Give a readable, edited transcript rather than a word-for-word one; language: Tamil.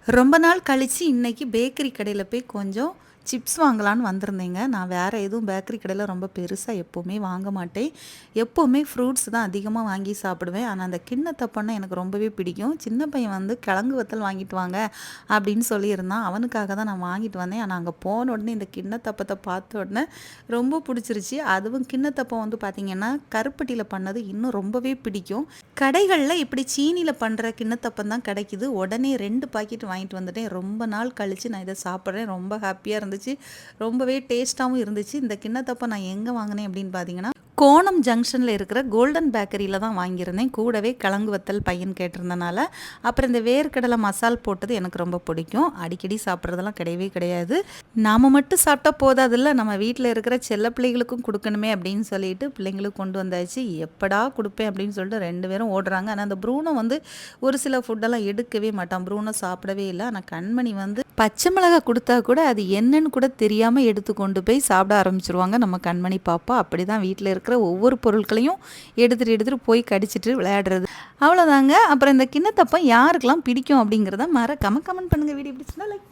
ரொம்ப நாள் கழிச்சு இன்னைக்கு பேக்கரி கடையில போய் கொஞ்சம் சிப்ஸ் வாங்கலான்னு வந்திருந்தேங்க. நான் வேறு எதுவும் பேக்கரி கடையில் ரொம்ப பெருசாக எப்போவுமே வாங்க மாட்டேன். எப்போவுமே ஃப்ரூட்ஸ் தான் அதிகமாக வாங்கி சாப்பிடுவேன். ஆனால் அந்த கிண்ணத்தப்பன்னா எனக்கு ரொம்பவே பிடிக்கும். சின்ன பையன் வந்து கிழங்கு வத்தல் வாங்கிட்டு வாங்க அப்படின்னு சொல்லியிருந்தான். அவனுக்காக தான் நான் வாங்கிட்டு வந்தேன். ஆனால் அங்கே போன உடனே இந்த கிண்ணத்தப்பத்தை பார்த்த உடனே ரொம்ப பிடிச்சிருச்சு. அதுவும் கிண்ணத்தப்பம் வந்து பார்த்திங்கன்னா கருப்பட்டியில் பண்ணது இன்னும் ரொம்பவே பிடிக்கும். கடைகளில் இப்படி சீனியில் பண்ணுற கிண்ணத்தப்பம் தான் கிடைக்குது. உடனே 2 பாக்கெட் வாங்கிட்டு வந்துட்டேன். ரொம்ப நாள் கழித்து நான் இதை சாப்பிட்றேன். ரொம்ப ஹாப்பியாக இருந்துச்சு. ரொம்பவே டேஸ்ட்டாகவும் இருந்துச்சு. இந்த கிண்ணத்தப்பம் நான் எங்கே வாங்கினேன் அப்படின்னு பார்த்தீங்கன்னா கோணம் ஜங்ஷனில் இருக்கிற கோல்டன் பேக்கரியில் தான் வாங்கியிருந்தேன். கூடவே கிழங்கு வத்தல் பையன் கேட்டிருந்தனால. அப்புறம் இந்த வேர்க்கடலை மசால் போட்டது எனக்கு ரொம்ப பிடிக்கும். அடிக்கடி சாப்பிட்றதெல்லாம் கிடையவே கிடையாது. நாம் மட்டும் சாப்பிட்டா போதாதில்ல, நம்ம வீட்டில் இருக்கிற செல்ல பிள்ளைகளுக்கும் கொடுக்கணுமே அப்படின்னு சொல்லிட்டு பிள்ளைங்களுக்கு கொண்டு வந்தாச்சு. எப்படா கொடுப்பேன் அப்படின்னு சொல்லிட்டு 2 பேரும் ஓடுறாங்க. ஆனால் அந்த ப்ரூனோ வந்து ஒரு சில ஃபுட்டெல்லாம் எடுக்கவே மாட்டான். ப்ரூனோ சாப்பிடவே இல்லை. ஆனால் கண்மணி வந்து பச்சை மிளகாய் கொடுத்தா கூட அது என்னன்னு கூட தெரியாமல் எடுத்து கொண்டு போய் சாப்பிட ஆரம்பிச்சிருவாங்க நம்ம கண்மணி பாப்பா. அப்படி தான் வீட்டில் இருக்கிற ஒவ்வொரு பொருட்களையும் எடுத்துகிட்டு போய் கடிச்சிட்டு விளையாடுறது. அவ்வளோதாங்க. அப்புறம் இந்த கிண்ணத்தப்பம் யாருக்கெல்லாம் பிடிக்கும் அப்படிங்கிறத மறக்காம கமெண்ட் பண்ணுங்கள். வீடியோ பிடிச்சிருந்தா லைக்